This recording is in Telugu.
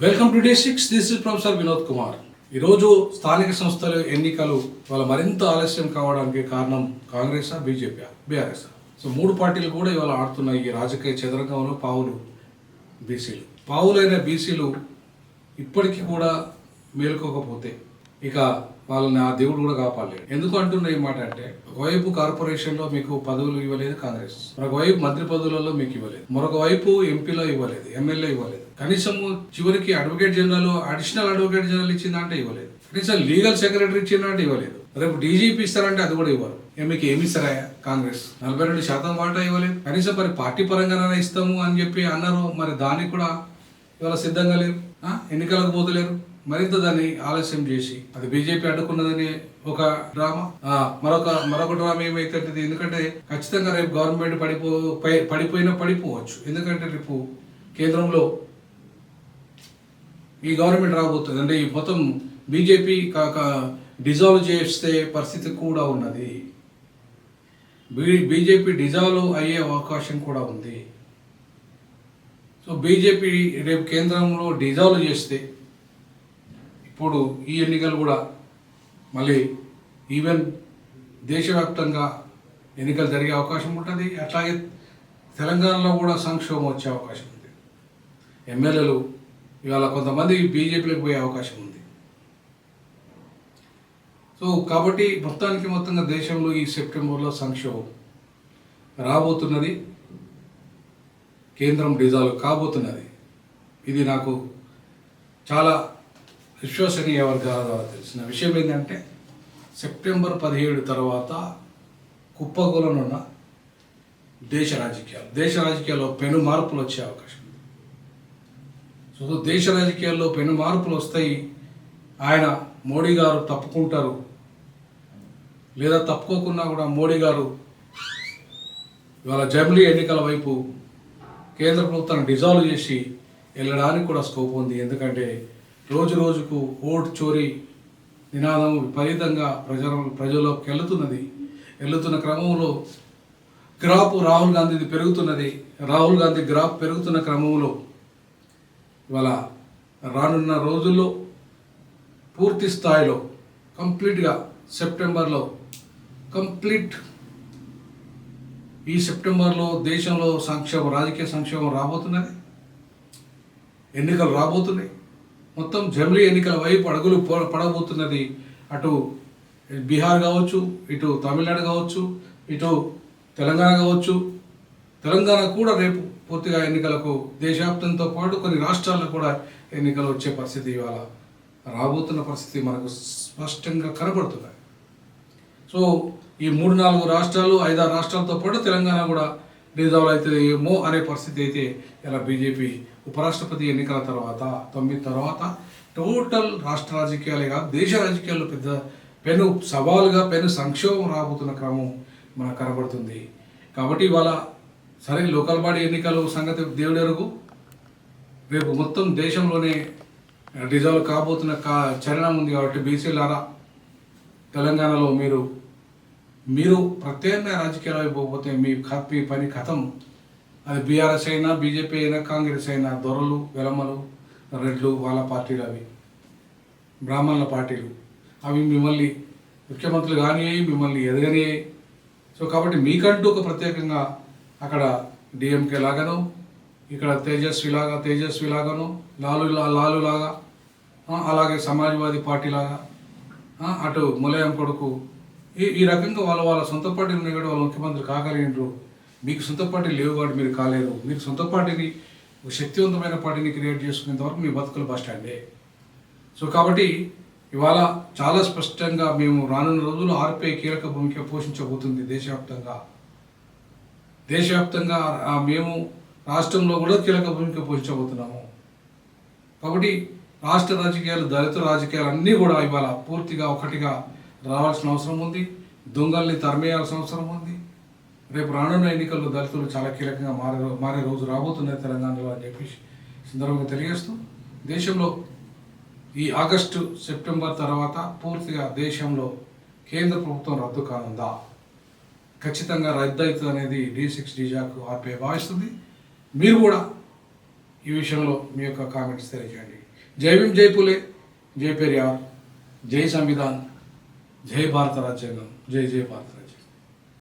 Welcome to day 6. This is professor Vinod Kumar. ఈరోజు స్థానిక సంస్థల ఎన్నికలు ఇవాళ మరింత ఆలస్యం కావడానికి కారణం కాంగ్రెస్, బీజేపీ, బీఆర్ఎస్. సో మూడు పార్టీలు కూడా ఇవాళ ఆడుతున్న ఈ రాజకీయ చదరంగంలో పావులు బీసీలు. పావులైన బీసీలు ఇప్పటికీ కూడా మేలుకోకపోతే ఇక వాళ్ళని ఆ దేవుడు కూడా కాపాడలేడు. ఎందుకు అంటున్న ఈ మాట అంటే, ఒకవైపు కార్పొరేషన్లో మీకు పదవులు ఇవ్వలేదు కాంగ్రెస్, మరొక వైపు మంత్రి పదవులలో మీకు ఇవ్వలేదు, మరొక వైపు ఎంపీలో ఇవ్వలేదు, ఎమ్మెల్యే ఇవ్వలేదు, కనీసం చివరికి advocate general, additional advocate general ఇచ్చిందంటే ఇవ్వలేదు, కనీసం లీగల్ సెక్రటరీ ఇచ్చిందంటే ఇవ్వలేదు, రేపు డీజీపీ ఇస్తారంటే అది కూడా ఇవ్వరు. మీకు ఏమి ఇస్తారా కాంగ్రెస్? 42% మాట ఇవ్వలేదు. కనీసం మరి పార్టీ పరంగానే ఇస్తాము అని చెప్పి అన్నారు, మరి దానికి కూడా ఇవాళ సిద్ధంగా లేరు, ఎన్నికలకు పోతలేరు. మరింత దాన్ని ఆలస్యం చేసి అది బీజేపీ అడ్డుకున్నదని ఒక డ్రామా, మరొక డ్రామా ఏమైతే, ఎందుకంటే ఖచ్చితంగా రేపు గవర్నమెంట్ పడిపోయినా పడిపోవచ్చు. ఎందుకంటే రేపు కేంద్రంలో ఈ గవర్నమెంట్ రాబోతుంది, అంటే ఈ మొత్తం బీజేపీ డిజాల్వ్ చేస్తే పరిస్థితి కూడా ఉన్నది. బీజేపీ డిజాల్వ్ అయ్యే అవకాశం కూడా ఉంది. సో బీజేపీ రేపు కేంద్రంలో డిజాల్వ్ చేస్తే ఇప్పుడు ఈ ఎన్నికలు కూడా మళ్ళీ ఈవెన్ దేశవ్యాప్తంగా ఎన్నికలు జరిగే అవకాశం ఉంటుంది. అట్లాగే తెలంగాణలో కూడా సంక్షోభం వచ్చే అవకాశం ఉంది. ఎమ్మెల్యేలు ఇవాళ కొంతమంది బీజేపీలోకి పోయే అవకాశం ఉంది. సో కాబట్టి మొత్తంగా దేశంలో ఈ సెప్టెంబర్లో సంక్షోభం రాబోతున్నది, కేంద్రం డిజాల్వ్ కాబోతున్నది. ఇది నాకు చాలా విశ్వసనీయ వర్గాల ద్వారా తెలిసిన విషయం. ఏంటంటే సెప్టెంబర్ 17 తర్వాత కుప్పగూలనున్న దేశ రాజకీయాల్లో పెను మార్పులు వచ్చే అవకాశం ఉంది. సో దేశ రాజకీయాల్లో పెను మార్పులు వస్తాయి. ఆయన మోడీ గారు తప్పుకుంటారు, లేదా తప్పుకోకున్నా కూడా మోడీ గారు ఇవాళ జమిలీ ఎన్నికల వైపు కేంద్ర ప్రభుత్వాన్ని డిజాల్వ్ చేసి వెళ్ళడానికి కూడా స్కోప్ ఉంది. ఎందుకంటే రోజుకు ఓట్ చోరీ నినాదం విపరీతంగా ప్రజల్లోకి వెళ్తున్న క్రమంలో గ్రాఫ్ రాహుల్ గాంధీది పెరుగుతున్నది. రాహుల్ గాంధీ గ్రాఫ్ పెరుగుతున్న క్రమంలో ఇవాళ రానున్న రోజుల్లో పూర్తి స్థాయిలో కంప్లీట్గా సెప్టెంబర్లో ఈ సెప్టెంబర్లో దేశంలో రాజకీయ సంక్షోభం రాబోతున్నది. ఎన్నికలు రాబోతున్నాయి. మొత్తం జమిలీ ఎన్నికల వైపు అడుగులు పడబోతున్నది. అటు బీహార్ కావచ్చు, ఇటు తమిళనాడు కావచ్చు, ఇటు తెలంగాణ కావచ్చు. తెలంగాణ కూడా రేపు పూర్తిగా ఎన్నికలకు దేశవ్యాప్తంతో పాటు కొన్ని రాష్ట్రాల్లో కూడా ఎన్నికలు వచ్చే పరిస్థితి ఇవాళ రాబోతున్న పరిస్థితి మనకు స్పష్టంగా కనబడుతున్నాయి. సో ఈ 3-4 రాష్ట్రాలు, 5-6 రాష్ట్రాలతో పాటు తెలంగాణ కూడా డిజాల్వ్ అవుతుంది ఏమో అనే పరిస్థితి అయితే ఇలా బీజేపీ ఉపరాష్ట్రపతి ఎన్నికల తర్వాత 9 తర్వాత టోటల్ రాష్ట్ర రాజకీయాలే కాదు దేశ రాజకీయాల్లో పెను సవాలుగా పెను సంక్షోభం రాబోతున్న క్రమం మనకు కనబడుతుంది. కాబట్టి ఇవాళ సరే లోకల్ బాడీ ఎన్నికల సంగతి దేవుడెరుగు, రేపు మొత్తం దేశంలోనే డిజాల్వ్ కాబోతున్న చలనం ఉంది. కాబట్టి బీసీలారా తెలంగాణలో మీరు ప్రత్యామ్నాయ రాజకీయాలు అయిపోతే మీ పని కథం. అది బీఆర్ఎస్ అయినా, బీజేపీ అయినా, కాంగ్రెస్ అయినా, దొరలు, వెలమలు, రెడ్లు వాళ్ళ పార్టీలు, అవి బ్రాహ్మణుల పార్టీలు, అవి మిమ్మల్ని ముఖ్యమంత్రులు కానీ మిమ్మల్ని ఎదగని. సో కాబట్టి మీకంటూ ఒక ప్రత్యేకంగా అక్కడ డిఎంకే లాగాను, ఇక్కడ తేజస్వి లాగాను, లాలు లాగా, అలాగే సమాజ్వాదీ పార్టీ లాగా, అటు ములాయం కొడుకు, ఈ రకంగా వాళ్ళ సొంత పార్టీలు ఉన్నాయి కూడా వాళ్ళ ముఖ్యమంత్రి కాగలిగినారు. మీకు సొంత పార్టీలు లేవు కాబట్టి మీరు కాలేరు. మీరు సొంత పార్టీని, ఒక శక్తివంతమైన పార్టీని క్రియేట్ చేసుకునేంత వరకు మీ బతుకులు బస్ స్టాండే. సో కాబట్టి ఇవాళ చాలా స్పష్టంగా మేము రానున్న రోజుల్లో ఆర్పీఐ కీలక భూమిక పోషించబోతుంది దేశవ్యాప్తంగా. మేము రాష్ట్రంలో కూడా కీలక భూమిక పోషించబోతున్నాము. కాబట్టి రాష్ట్ర రాజకీయాలు, దళిత రాజకీయాలు అన్నీ కూడా ఇవాళ పూర్తిగా ఒకటిగా రావాల్సిన అవసరం ఉంది. దొంగల్ని తరిమేయాల్సిన అవసరం ఉంది. రేపు రానున్న ఎన్నికల్లో దళితులు చాలా కీలకంగా మారే రోజు రాబోతున్నది తెలంగాణలో అని చెప్పి సందర్భంగా తెలియజేస్తూ, దేశంలో ఈ ఆగస్టు, సెప్టెంబర్ తర్వాత పూర్తిగా దేశంలో కేంద్ర ప్రభుత్వం రద్దు కానుందా? ఖచ్చితంగా రద్దు అవుతుంది అనేది D6 డిజాకు ఆర్పీఐ భావిస్తుంది. మీరు కూడా ఈ విషయంలో మీ యొక్క కామెంట్స్ తెలియజేయండి. జై భీమ్, జై పులే, జై పెరియార్, జై సంవిధాన్, జై భారత రాజ్యాంగం, జై జై భారత రాజ్యాంగం.